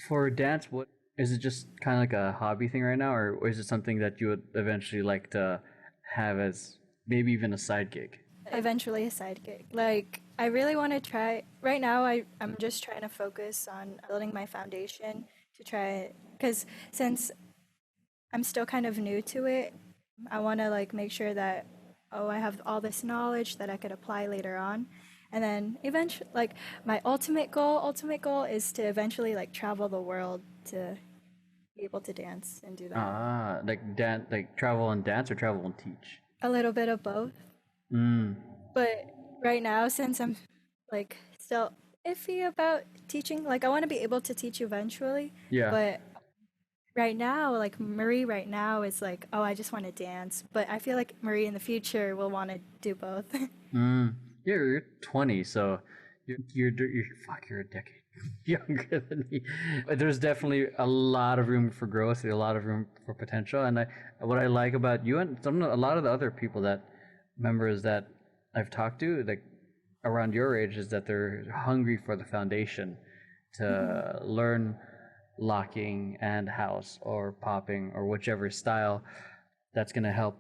For dance, what is it? Just kind of like a hobby thing right now, or is it something that you would eventually like to have as maybe even a side gig? Eventually a side gig. Like, I really want to try. Right now, I'm just trying to focus on building my foundation to try, because since I'm still kind of new to it, I want to like make sure that, oh, I have all this knowledge that I could apply later on. And then eventually, like, my ultimate goal is to eventually like travel the world to be able to dance and do that. Ah, like dance, like travel and dance, or travel and teach. A little bit of both. Mm, But right now, since I'm like still iffy about teaching, like I want to be able to teach eventually, yeah. but right now, like Marie right now is like, oh, I just want to dance. But I feel like Marie in the future will want to do both. Mm, you're 20, so you're a decade younger than me. But there's definitely a lot of room for growth, a lot of room for potential. And what I like about you and a lot of the other people that members that I've talked to, like around your age, is that they're hungry for the foundation Mhm. to learn locking and house or popping or whichever style that's going to help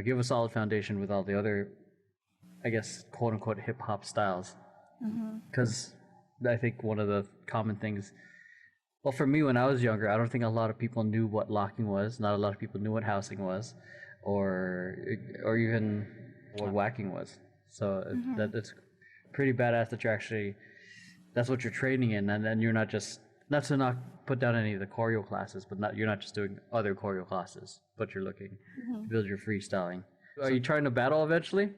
give a solid foundation with all the other, I guess, quote unquote hip hop styles. Mhm. Because I think one of the common things, well, for me when I was younger, I don't think a lot of people knew what locking was. Not a lot of people knew what housing was, or or even what whacking was. So Mhm. that it's pretty badass that you're actually that's what you're training in, and then you're not just not to not put down any of the choreo classes, but you're not just doing other choreo classes, but you're looking to Mhm. build your freestyling. Are you trying to battle eventually?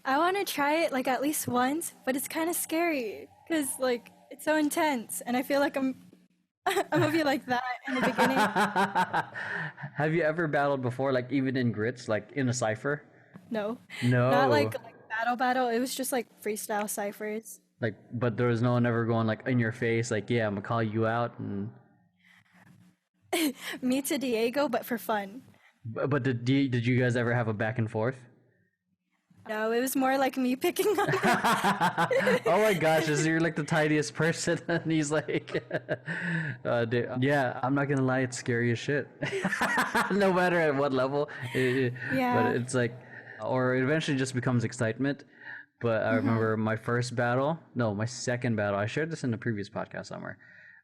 I want to try it like at least once, but it's kind of scary because like it's so intense, and I feel like I'm gonna be like that in the beginning. Have you ever battled before, like even in grits, like in a cipher? No, not No. like battle. It was just like freestyle ciphers. Like, but there was no one ever going like in your face, like, yeah, I'm gonna call you out, and Me to Diego, but for fun. but did you guys ever have a back and forth? No, it was more like me picking on him. Oh my gosh, is you're like the tiniest person, and he's like, dude, yeah, I'm not gonna lie, it's scary as shit. No matter at what level, but Yeah. it's like, or it eventually just becomes excitement. But I Mhm. remember my first battle, no, my second battle. I shared this in the previous podcast somewhere.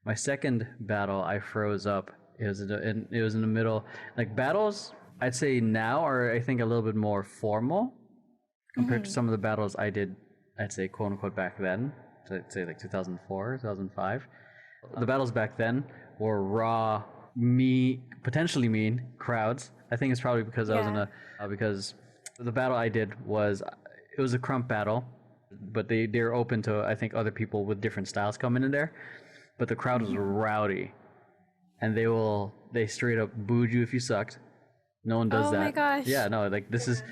My second battle, I froze up. It was in the middle. Like battles, I'd say now are I think a little bit more formal compared to Mhm. some of the battles I did, I'd say quote unquote back then. So I'd say like 2004, 2005. The battles back then were raw, potentially mean crowds. I think it's probably because I was in Yeah. because the battle I did was, it was a crump battle, but they're open to, I think, other people with different styles coming in there. But the crowd was Mhm. rowdy, and they straight up booed you if you sucked. No one does Oh my that. gosh. Yeah, no, like this is,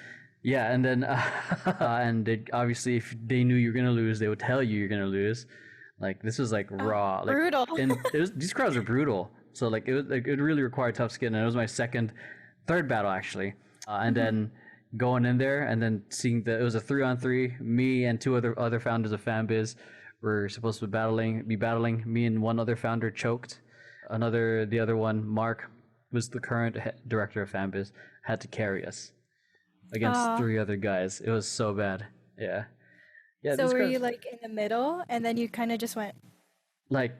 yeah, and then and they obviously if they knew you were gonna lose, they would tell you you're gonna lose. Like this was like Oh, raw, like, brutal. and these crowds are brutal. So like it really required tough skin, and it was my third battle actually, and Mhm. then going in there and then seeing it was a 3-on-3. Me and two other founders of FanBiz were supposed to be battling. Me and one other founder choked. The other one, Mark, was the current director of FanBiz, had to carry us against Oh. three other guys. It was so bad. Yeah. Yeah, So these were you crowds, like in the middle and then you kind of just went, like,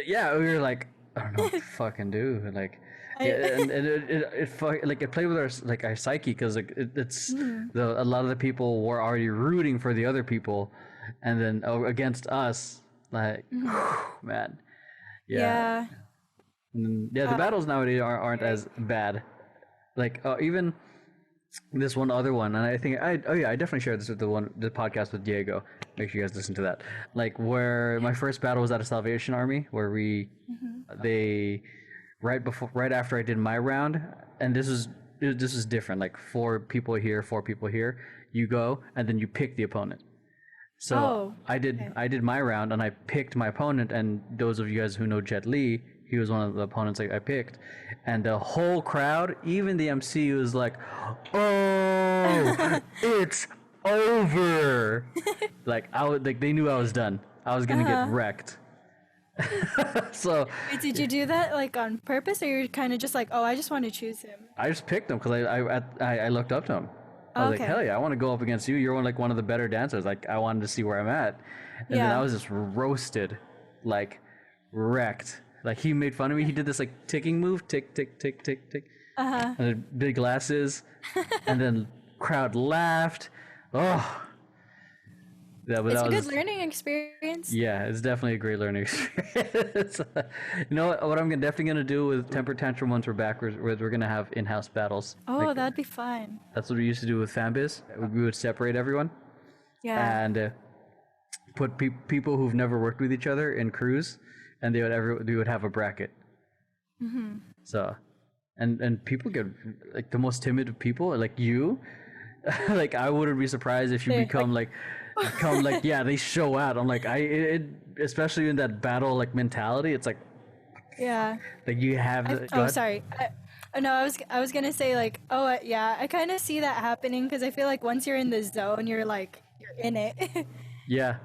yeah, we were like, I don't know what to fucking do. Like, yeah, I and like it played with our psyche because like it's Mhm. a lot of the people were already rooting for the other people, and then against us, like, Mhm. man, yeah. Yeah. And yeah, the battles nowadays aren't Scary. as bad. Like even this one other one, and I think I definitely shared this with the podcast with Diego. Make sure you guys listen to that. Like where my first battle was at a Salvation Army, where Mhm. they right after I did my round, and this is different. Like four people here. You go and then you pick the opponent. So Oh, okay. I did my round and I picked my opponent, and those of you guys who know Jet Li, he was one of the opponents I picked, and the whole crowd, even the MC, was like, "Oh, it's over!" Like like they knew I was done. I was gonna get Uh-huh. wrecked, So Wait, did you do that like on purpose, or you're kind of just like, oh, I just want to choose him? I just picked him because I looked up to him. I was Oh, like, hell okay. yeah, I want to go up against you. You're one of the better dancers. Like I wanted to see where I'm at, and then I Yeah. was just roasted, like wrecked. Like he made fun of me. He did this like ticking move, tick tick tick tick tick, Uh-huh. and then big glasses, and then crowd laughed. Oh, yeah, but It's that a was good just, learning experience. yeah, it's definitely a great learning experience. You know what I'm definitely gonna do with Temper Tantrum once we're back, we're gonna have in-house battles. Oh, Like that'd be fun. that's what we used to do with Fanbiz. We would separate everyone Yeah. and put people who've never worked with each other in crews, and we would have a bracket. So, and people get like the most timid of people, like you. Like I wouldn't be surprised if you They're become like, like yeah, they show out. I'm like especially in that battle like mentality. It's yeah. like you have go Oh, ahead. sorry. No, I was gonna say like, oh, yeah. I kind of see that happening because I feel like once you're in the zone, you're in it. Yeah,